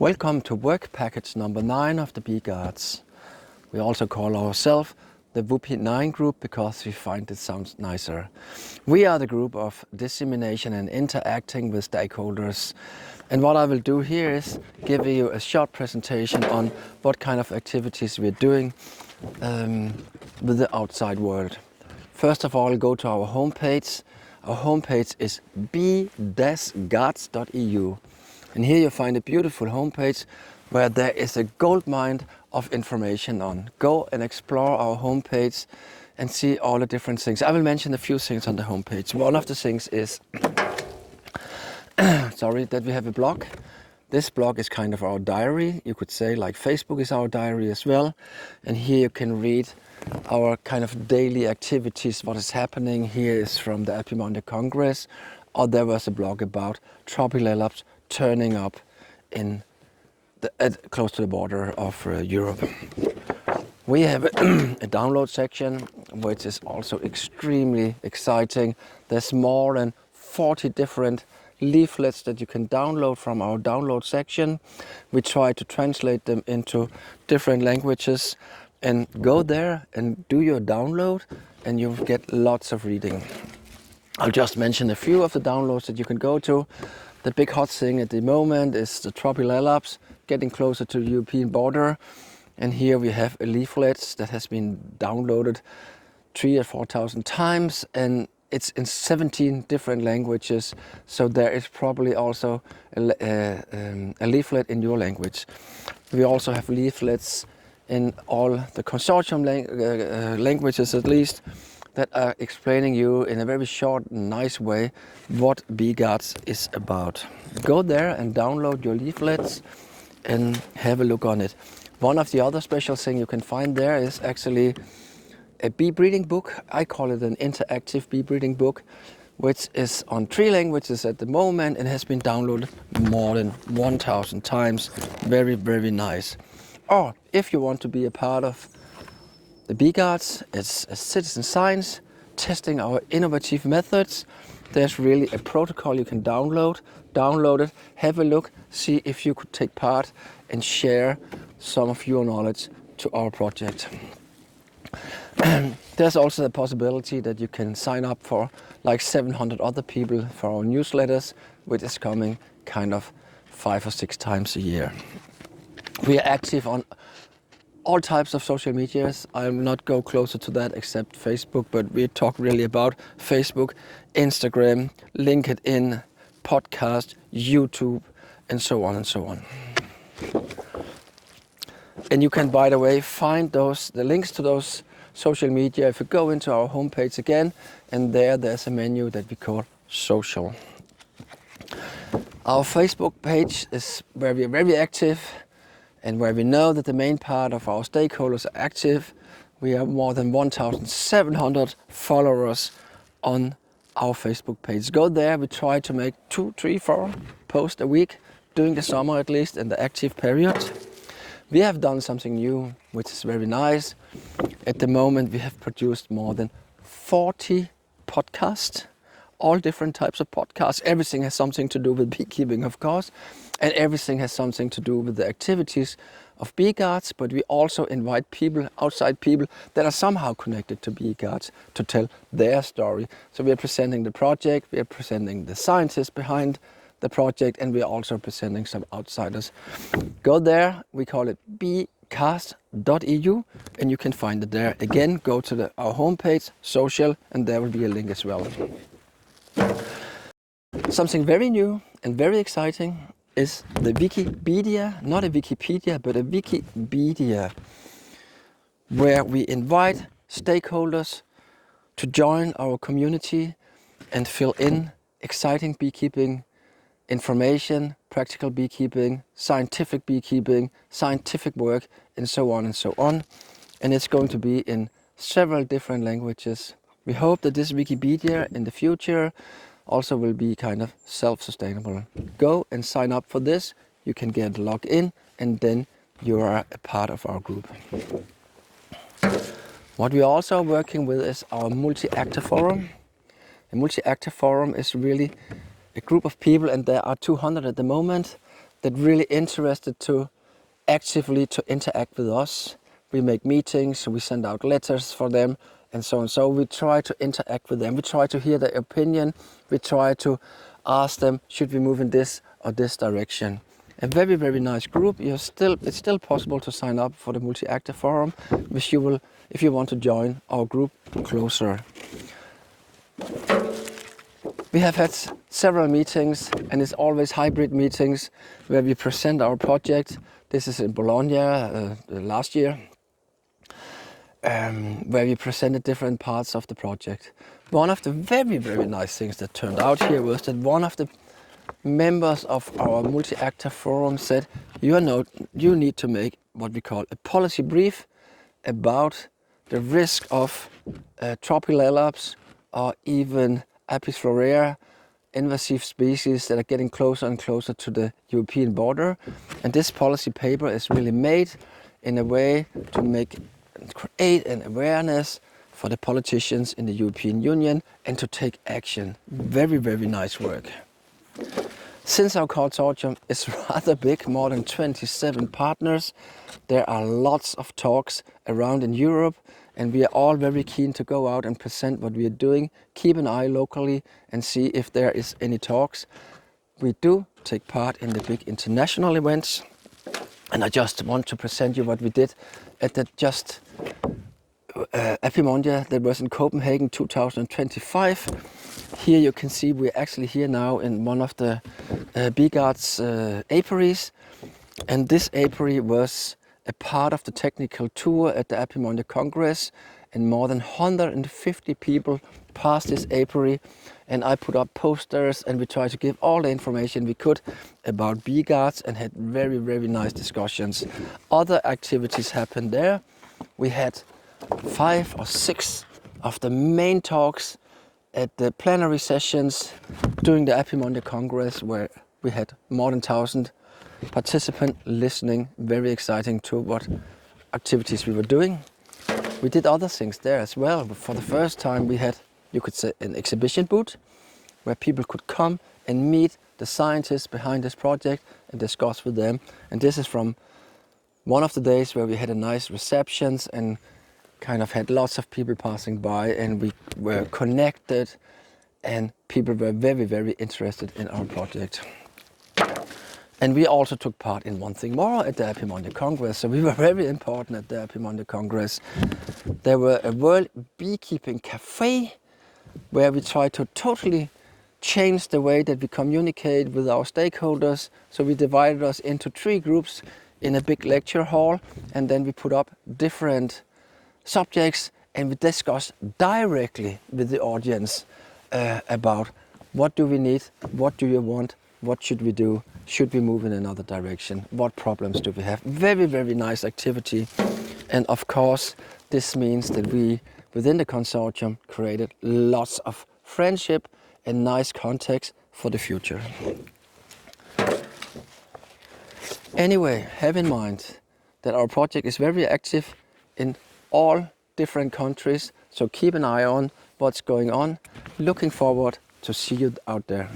Welcome to work package number 9 of the Bee Guards. We also call ourselves the WP9 group because we find it sounds nicer. We are the group of dissemination and interacting with stakeholders. And what I will do here is give you a short presentation on what kind of activities we're doing with the outside world. First of all, go to our homepage. Our homepage is bee-guards.eu. And here you find a beautiful homepage where there is a goldmine of information on. Go and explore our homepage and see all the different things. I will mention a few things on the homepage. One of the things is that we have a blog. This blog is kind of our diary, you could say, like Facebook is our diary as well. And here you can read our kind of daily activities, what is happening. Here is from the WP9 Congress, or there was a blog about tropical turning up in close to the border of Europe. We have a download section, which is also extremely exciting. There's more than 40 different leaflets that you can download from our download section. We try to translate them into different languages, and go there and do your download and you'll get lots of reading. I'll just mention a few of the downloads that you can go to. The big hot thing at the moment is the tropical getting closer to the European border. And here we have a leaflet that has been downloaded 3,000 or 4,000 times, and it's in 17 different languages. So there is probably also a leaflet in your language. We also have leaflets in all the consortium languages at least, that are explaining you in a very short and nice way what Bee Guards is about. Go there and download your leaflets and have a look on it. One of the other special things you can find there is actually a bee breeding book. I call it an interactive bee breeding book, which is on 3 languages at the moment and has been downloaded more than 1,000 times. Very, very nice. Or if you want to be a part of the Bee Guards, it's a citizen science, testing our innovative methods. There's really a protocol you can download it, have a look, see if you could take part and share some of your knowledge to our project. There's also the possibility that you can sign up for like 700 other people for our newsletters, which is coming kind of 5 or 6 times a year. We are active on all types of social medias. I will not go closer to that except Facebook, but we talk really about Facebook, Instagram, LinkedIn, podcast, YouTube, and so on and so on. And you can, by the way, find the links to those social media if you go into our homepage again, and there's a menu that we call social. Our Facebook page is where we are very active, and where we know that the main part of our stakeholders are active. We have more than 1,700 followers on our Facebook page. Go there, we try to make 2, 3, 4 posts a week, during the summer at least, in the active period. We have done something new, which is very nice. At the moment we have produced more than 40 podcasts, all different types of podcasts. Everything has something to do with beekeeping, of course, and everything has something to do with the activities of Bee Guards, but we also invite people, outside people, that are somehow connected to Bee Guards to tell their story. So we are presenting the project, we are presenting the scientists behind the project, and we are also presenting some outsiders. Go there, we call it beecast.eu, and you can find it there. Again, go to our homepage, social, and there will be a link as well. Something very new and very exciting is the Wikipedia, not a Wikipedia, but a Wikipedia, where we invite stakeholders to join our community and fill in exciting beekeeping information, practical beekeeping, scientific work, and so on and so on. And it's going to be in several different languages. We hope that this Wikipedia in the future also will be kind of self-sustainable. Go and sign up for this. You can get logged in, and then you are a part of our group. What we are also working with is our multi-actor forum. A multi-actor forum is really a group of people, and there are 200 at the moment, that really interested to actively to interact with us. We make meetings, we send out letters for them and so on. So we try to interact with them. We try to hear their opinion. We try to ask them, should we move in this or this direction? A very, very nice group. It's still possible to sign up for the Multi-Actor Forum, which you will, if you want to join our group closer. We have had several meetings, and it's always hybrid meetings where we present our project. This is in Bologna last year, where we presented different parts of the project. One of the very, very nice things that turned out here was that one of the members of our Multi-Actor Forum said, you need to make what we call a policy brief about the risk of tropicalaps or even Apis florea, invasive species that are getting closer and closer to the European border. And this policy paper is really made in a way to create an awareness for the politicians in the European Union and to take action. Very, very nice work. Since our consortium is rather big, more than 27 partners, there are lots of talks around in Europe, and we are all very keen to go out and present what we are doing, keep an eye locally and see if there is any talks. We do take part in the big international events, and I just want to present you what we did at the Apimondia that was in Copenhagen 2025. Here you can see we're actually here now in one of the BGARD's apiaries, and this apiary was a part of the technical tour at the Apimondia Congress, and more than 150 people passed this apiary, and I put up posters and we tried to give all the information we could about BGARDs and had very, very nice discussions. Other activities happened there. We had 5 or 6 of the main talks at the plenary sessions during the Apimondia Congress, where we had more than 1,000 participants listening, very exciting to what activities we were doing. We did other things there as well. For the first time we had, you could say, an exhibition booth where people could come and meet the scientists behind this project and discuss with them. And this is from one of the days where we had a nice receptions and kind of had lots of people passing by, and we were connected and people were very, very interested in our project. And we also took part in one thing more at the Apimondia Congress, so we were very important at the Apimondia Congress. There were a World Beekeeping Cafe where we tried to totally change the way that we communicate with our stakeholders. So we divided us into 3 groups in a big lecture hall, and then we put up different subjects and we discussed directly with the audience about what do we need, what do you want, what should we do, should we move in another direction, what problems do we have. Very, very nice activity. And of course, this means that we, within the consortium, created lots of friendship and nice contacts for the future. Anyway, have in mind that our project is very active in all different countries, so keep an eye on what's going on. Looking forward to see you out there.